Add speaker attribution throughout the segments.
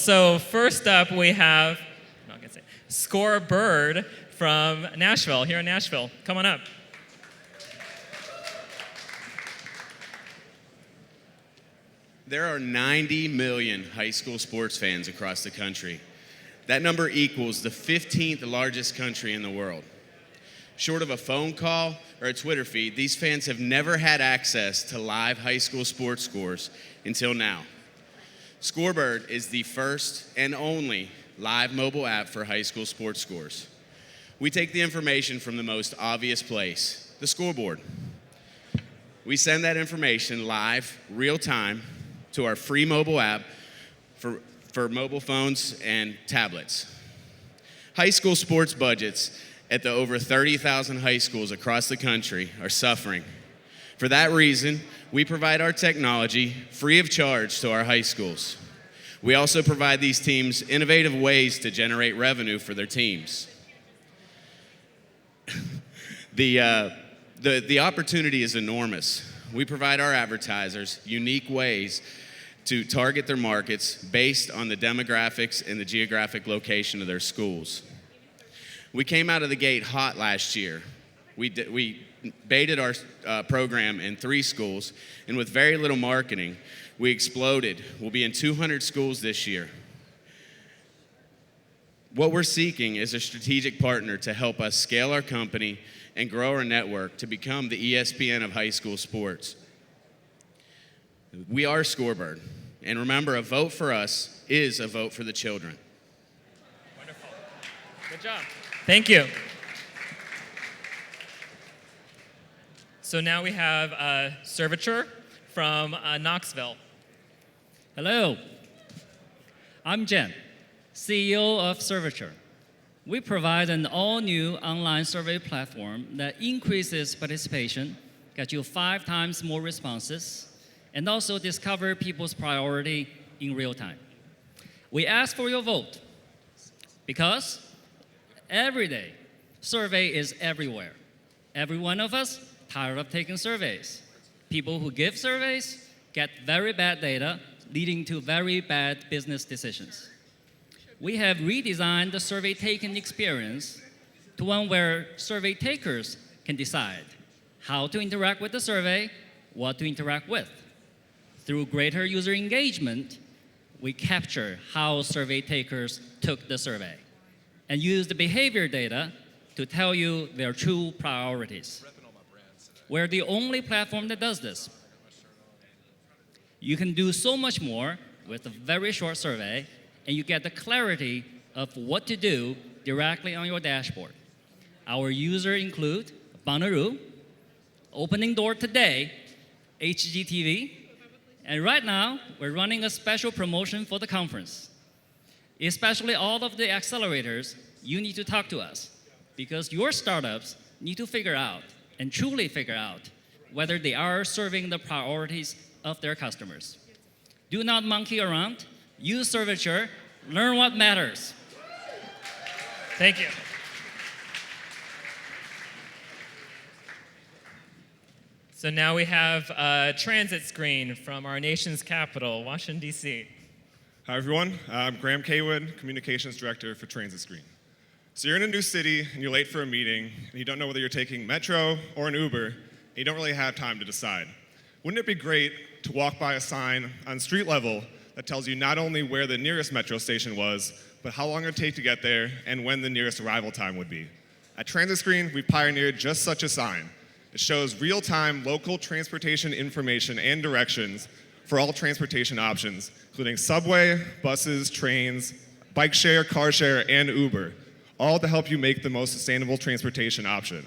Speaker 1: So first up, we have Scorebird from Nashville, here in Nashville. Come on up.
Speaker 2: There are 90 million high school sports fans across the country. That number equals the 15th largest country in the world. Short of a phone call or a Twitter feed, these fans have never had access to live high school sports scores until now. Scorebird is the first and only live mobile app for high school sports scores. We take the information from the most obvious place, the scoreboard. We send that information live, real time, to our free mobile app for mobile phones and tablets. High school sports budgets at the over 30,000 high schools across the country are suffering. For that reason, we provide our technology free of charge to our high schools. We also provide these teams innovative ways to generate revenue for their teams. The opportunity is enormous. We provide our advertisers unique ways to target their markets based on the demographics and the geographic location of their schools. We came out of the gate hot last year. We baited our program in 3 schools, and with very little marketing, we exploded. We'll be in 200 schools this year. What we're seeking is a strategic partner to help us scale our company and grow our network to become the ESPN of high school sports. We are Scorebird, and remember, a vote for us is a vote for the children.
Speaker 1: Wonderful. Good job. Thank you. So now we have Servitor from Knoxville.
Speaker 3: Hello. I'm Jen, CEO of Servitor. We provide an all-new online survey platform that increases participation, gets you 5 times more responses, and also discover people's priority in real time. We ask for your vote because every day, survey is everywhere. Every one of us tired of taking surveys. People who give surveys get very bad data, leading to very bad business decisions. We have redesigned the survey taking experience to one where survey takers can decide how to interact with the survey, what to interact with. Through greater user engagement, we capture how survey takers took the survey and use the behavior data to tell you their true priorities. We're the only platform that does this. You can do so much more with a very short survey, and you get the clarity of what to do directly on your dashboard. Our users include Bonnaroo, Opening Door Today, HGTV, and right now, we're running a special promotion for the conference. Especially all of the accelerators, you need to talk to us because your startups need to figure out and truly figure out whether they are serving the priorities of their customers. Do not monkey around. Use Survature. Learn what matters.
Speaker 1: Thank you. So now we have TransitScreen from our nation's capital, Washington, D.C.
Speaker 4: Hi, everyone. I'm Graham Kaywood, Communications Director for TransitScreen. So you're in a new city, and you're late for a meeting, and you don't know whether you're taking Metro or an Uber, and you don't really have time to decide. Wouldn't it be great to walk by a sign on street level that tells you not only where the nearest metro station was, but how long it would take to get there and when the nearest arrival time would be? At TransitScreen, we pioneered just such a sign. It shows real-time local transportation information and directions for all transportation options, including subway, buses, trains, bike share, car share, and Uber, all to help you make the most sustainable transportation option.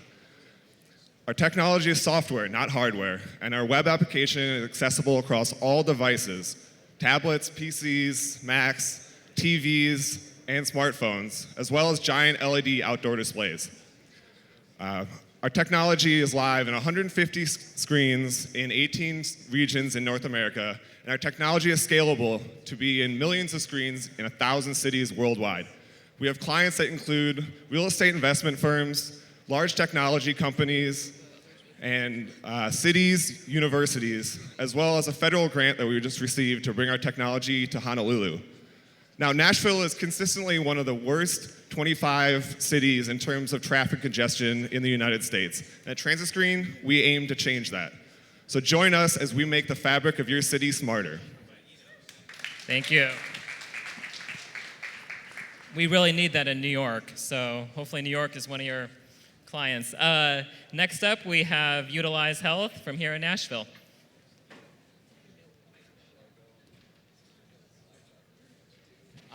Speaker 4: Our technology is software, not hardware, and our web application is accessible across all devices, tablets, PCs, Macs, TVs, and smartphones, as well as giant LED outdoor displays. Our technology is live in 150 screens in 18 regions in North America, and our technology is scalable to be in millions of screens in 1,000 cities worldwide. We have clients that include real estate investment firms, large technology companies, and cities, universities, as well as a federal grant that we just received to bring our technology to Honolulu. Now, Nashville is consistently one of the worst 25 cities in terms of traffic congestion in the United States. At TransitScreen, we aim to change that. So join us as we make the fabric of your city smarter.
Speaker 1: Thank you. We really need that in New York, so hopefully New York is one of your clients. Next up, we have Utilize Health from here in Nashville.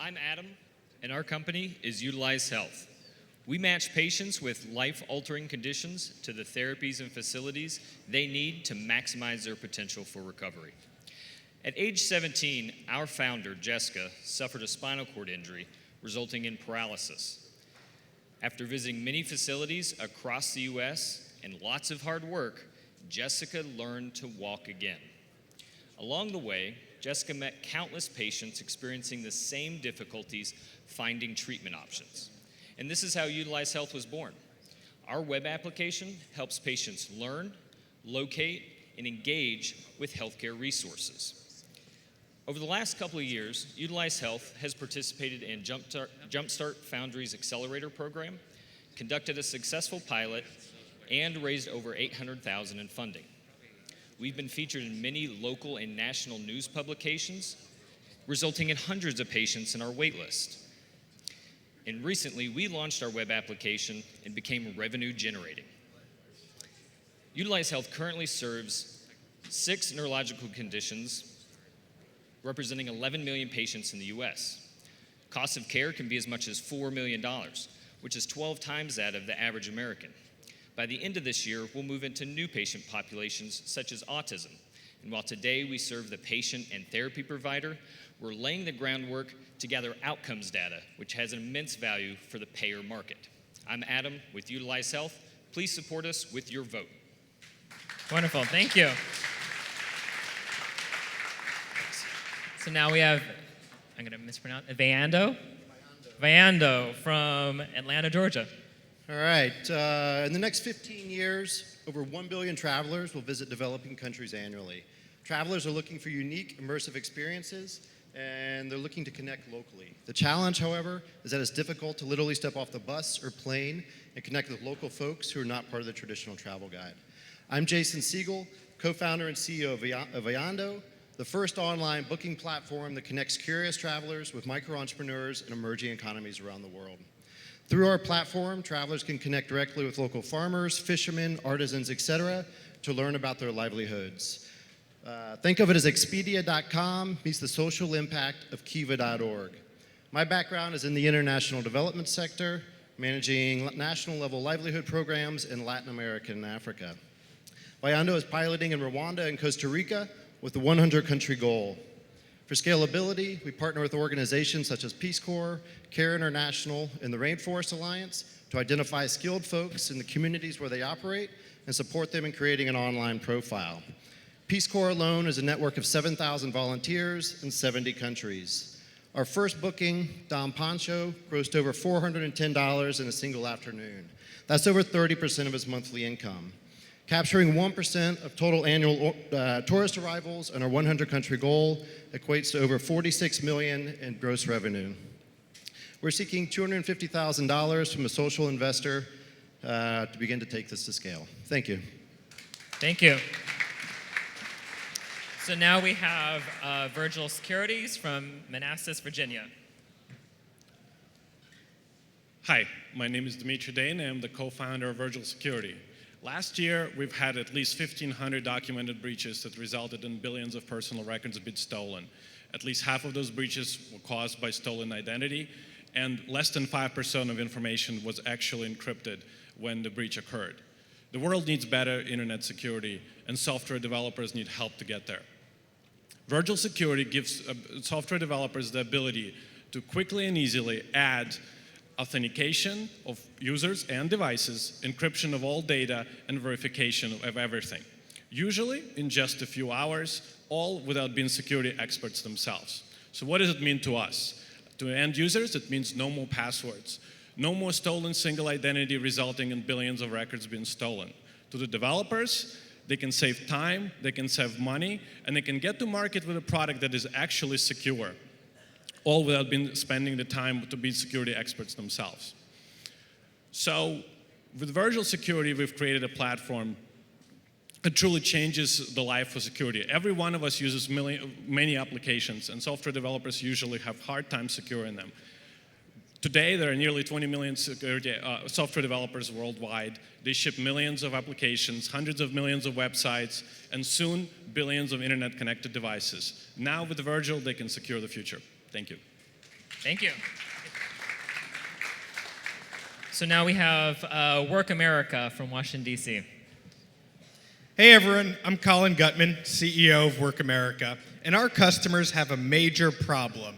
Speaker 5: I'm Adam, and our company is Utilize Health. We match patients with life-altering conditions to the therapies and facilities they need to maximize their potential for recovery. At age 17, our founder, Jessica, suffered a spinal cord injury, resulting in paralysis. After visiting many facilities across the U.S. and lots of hard work, Jessica learned to walk again. Along the way, Jessica met countless patients experiencing the same difficulties finding treatment options. And this is how Utilize Health was born. Our web application helps patients learn, locate, and engage with healthcare resources. Over the last couple of years, Utilize Health has participated in Jumpstart Foundry's Accelerator program, conducted a successful pilot, and raised over $800,000 in funding. We've been featured in many local and national news publications, resulting in hundreds of patients in our wait list. And recently, we launched our web application and became revenue generating. Utilize Health currently serves 6 neurological conditions, representing 11 million patients in the US. Cost of care can be as much as $4 million, which is 12 times that of the average American. By the end of this year, we'll move into new patient populations such as autism. And while today we serve the patient and therapy provider, we're laying the groundwork to gather outcomes data, which has an immense value for the payer market. I'm Adam with Utilize Health. Please support us with your vote.
Speaker 1: Wonderful, thank you. So now we have, I'm going to mispronounce, Vayando from Atlanta, Georgia.
Speaker 6: All right, in the next 15 years, over 1 billion travelers will visit developing countries annually. Travelers are looking for unique, immersive experiences, and they're looking to connect locally. The challenge, however, is that it's difficult to literally step off the bus or plane and connect with local folks who are not part of the traditional travel guide. I'm Jason Siegel, co-founder and CEO of Vayando, the first online booking platform that connects curious travelers with micro-entrepreneurs and emerging economies around the world. Through our platform, travelers can connect directly with local farmers, fishermen, artisans, etc., to learn about their livelihoods. Think of it as Expedia.com meets the social impact of Kiva.org. My background is in the international development sector, managing national-level livelihood programs in Latin America and Africa. Vayando is piloting in Rwanda and Costa Rica with a 100-country goal. For scalability, we partner with organizations such as Peace Corps, Care International, and the Rainforest Alliance to identify skilled folks in the communities where they operate and support them in creating an online profile. Peace Corps alone is a network of 7,000 volunteers in 70 countries. Our first booking, Dom Pancho, grossed over $410 in a single afternoon. That's over 30% of his monthly income. Capturing 1% of total annual tourist arrivals and our 100-country goal equates to over $46 million in gross revenue. We're seeking $250,000 from a social investor to begin to take this to scale. Thank you.
Speaker 1: Thank you. So now we have Virgil Security from Manassas, Virginia.
Speaker 7: Hi, my name is Dimitri Dane, and I'm the co-founder of Virgil Security. Last year, we've had at least 1,500 documented breaches that resulted in billions of personal records being stolen. At least half of those breaches were caused by stolen identity, and less than 5% of information was actually encrypted when the breach occurred. The world needs better internet security, and software developers need help to get there. Virgil Security gives software developers the ability to quickly and easily add authentication of users and devices, encryption of all data, and verification of everything. Usually in just a few hours, all without being security experts themselves. So what does it mean to us? To end users, it means no more passwords, no more stolen single identity resulting in billions of records being stolen. To the developers, they can save time, they can save money, and they can get to market with a product that is actually secure. all without spending the time to be security experts themselves. So with Virgil Security, we've created a platform that truly changes the life for security. Every one of us uses many applications, and software developers usually have hard time securing them. Today, there are nearly 20 million software developers worldwide. They ship millions of applications, hundreds of millions of websites, and soon billions of internet-connected devices. Now with Virgil, they can secure the future. Thank you.
Speaker 1: Thank you. So now we have WorkAmerica from Washington, D.C.
Speaker 8: Hey everyone, I'm Colin Gutman, CEO of WorkAmerica, and our customers have a major problem.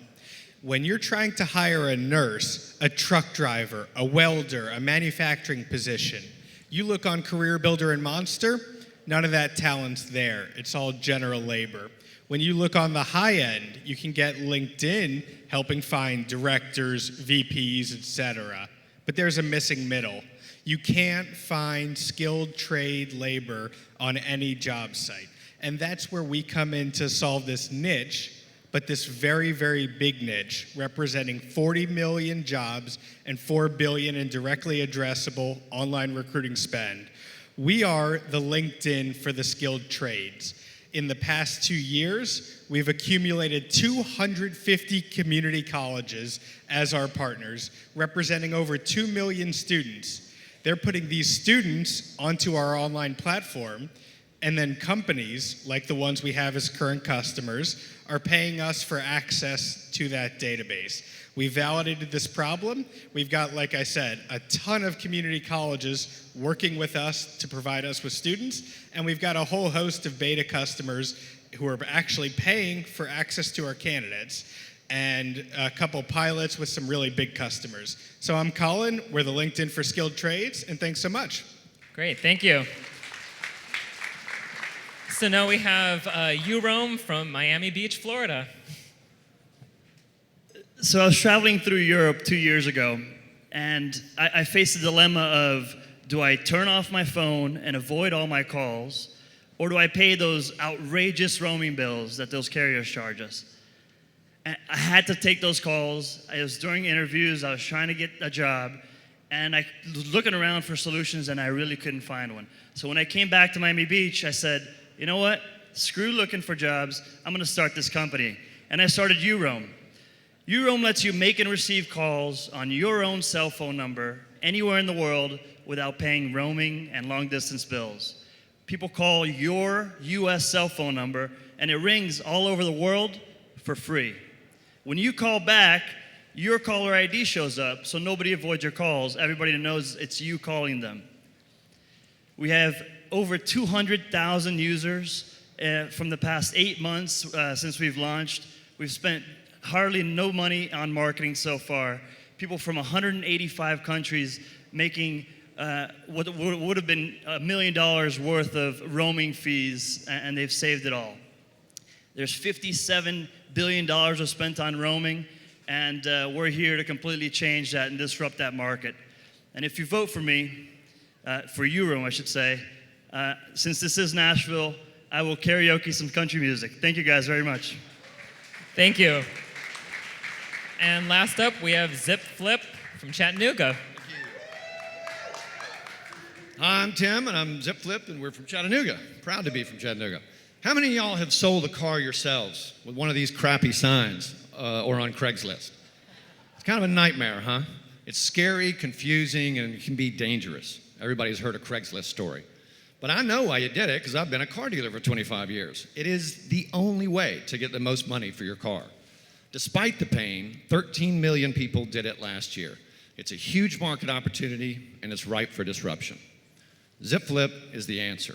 Speaker 8: When you're trying to hire a nurse, a truck driver, a welder, a manufacturing position, you look on Career Builder and Monster, none of that talent's there. It's all general labor. When you look on the high end, you can get LinkedIn helping find directors, VPs, etc. But there's a missing middle. You can't find skilled trade labor on any job site. And that's where we come in to solve this niche, but this very, very big niche, representing 40 million jobs and $4 billion in directly addressable online recruiting spend. We are the LinkedIn for the skilled trades. In the past 2 years, we've accumulated 250 community colleges as our partners, representing over 2 million students. They're putting these students onto our online platform, and then companies, like the ones we have as current customers, are paying us for access to that database. We validated this problem. We've got, like I said, a ton of community colleges working with us to provide us with students, and we've got a whole host of beta customers who are actually paying for access to our candidates, and a couple pilots with some really big customers. So I'm Colin, we're the LinkedIn for skilled trades, and thanks so much.
Speaker 1: Great, thank you. So now we have YouRoam from Miami Beach, Florida.
Speaker 9: So I was traveling through Europe 2 years ago, and I faced the dilemma of, do I turn off my phone and avoid all my calls, or do I pay those outrageous roaming bills that those carriers charge us? And I had to take those calls. I was during interviews, I was trying to get a job, and I was looking around for solutions, and I really couldn't find one. So when I came back to Miami Beach, I said, you know what? Screw looking for jobs. I'm going to start this company. And I started YouRoam. YouRoam lets you make and receive calls on your own cell phone number anywhere in the world without paying roaming and long-distance bills. People call your US cell phone number, and it rings all over the world for free. When you call back, your caller ID shows up, so nobody avoids your calls. Everybody knows it's you calling them. We have over 200,000 users from the past 8 months since we've launched. We've spent hardly no money on marketing so far. People from 185 countries making what would have been $1 million worth of roaming fees, and they've saved it all. There's $57 billion spent on roaming, and we're here to completely change that and disrupt that market. And if you vote for me, for YouRoam, I should say, since this is Nashville, I will karaoke some country music. Thank you guys very much.
Speaker 1: Thank you. And last up, we have Zipflip from Chattanooga.
Speaker 10: Hi, I'm Tim, and I'm Zipflip, and we're from Chattanooga. Proud to be from Chattanooga. How many of y'all have sold a car yourselves with one of these crappy signs or on Craigslist? It's kind of a nightmare, huh? It's scary, confusing, and it can be dangerous. Everybody's heard a Craigslist story. But I know why you did it, because I've been a car dealer for 25 years. It is the only way to get the most money for your car. Despite the pain, 13 million people did it last year. It's a huge market opportunity, and it's ripe for disruption. Zipflip is the answer.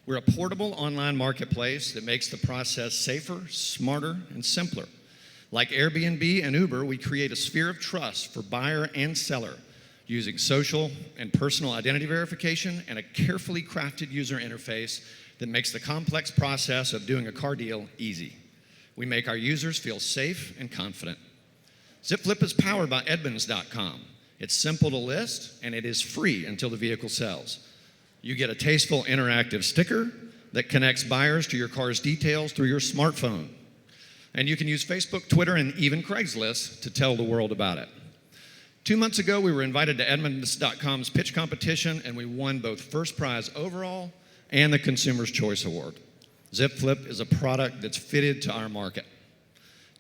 Speaker 10: We're a portable online marketplace that makes the process safer, smarter, and simpler. Like Airbnb and Uber, we create a sphere of trust for buyer and seller using social and personal identity verification and a carefully crafted user interface that makes the complex process of doing a car deal easy. We make our users feel safe and confident. Zipflip is powered by Edmunds.com. It's simple to list, and it is free until the vehicle sells. You get a tasteful interactive sticker that connects buyers to your car's details through your smartphone. And you can use Facebook, Twitter, and even Craigslist to tell the world about it. 2 months ago, we were invited to Edmunds.com's pitch competition, and we won both first prize overall and the Consumer's Choice Award. Zipflip is a product that's fitted to our market.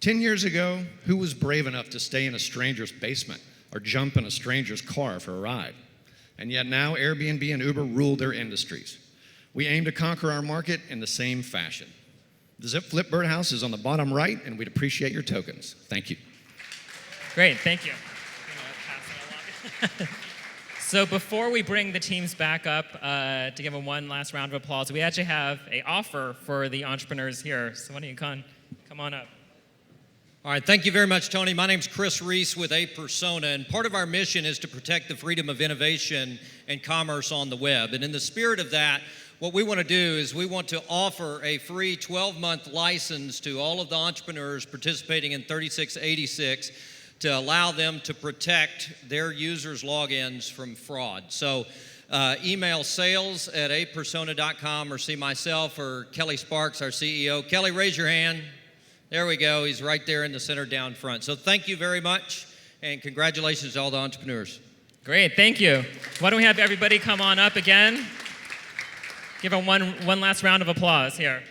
Speaker 10: 10 years ago, who was brave enough to stay in a stranger's basement or jump in a stranger's car for a ride? And yet now Airbnb and Uber rule their industries. We aim to conquer our market in the same fashion. The Zipflip birdhouse is on the bottom right, and we'd appreciate your tokens. Thank you.
Speaker 1: Great, thank you. So before we bring the teams back up to give them one last round of applause, we actually have an offer for the entrepreneurs here. So why don't you come on up?
Speaker 11: All right, thank you very much, Tony. My name's Chris Reese with A Persona, and part of our mission is to protect the freedom of innovation and commerce on the web. And in the spirit of that, what we want to do is we want to offer a free 12-month license to all of the entrepreneurs participating in 3686 to allow them to protect their users' logins from fraud. So email sales@apersona.com or see myself or Kelly Sparks, our CEO. Kelly, raise your hand. There we go. He's right there in the center down front. So thank you very much, and congratulations to all the entrepreneurs.
Speaker 1: Great, thank you. Why don't we have everybody come on up again? Give them one last round of applause here.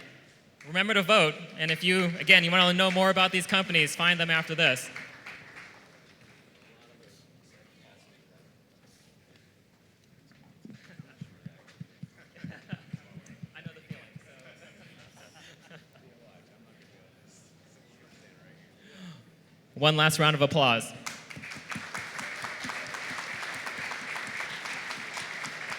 Speaker 1: Remember to vote, and if you want to know more about these companies, find them after this. One last round of applause.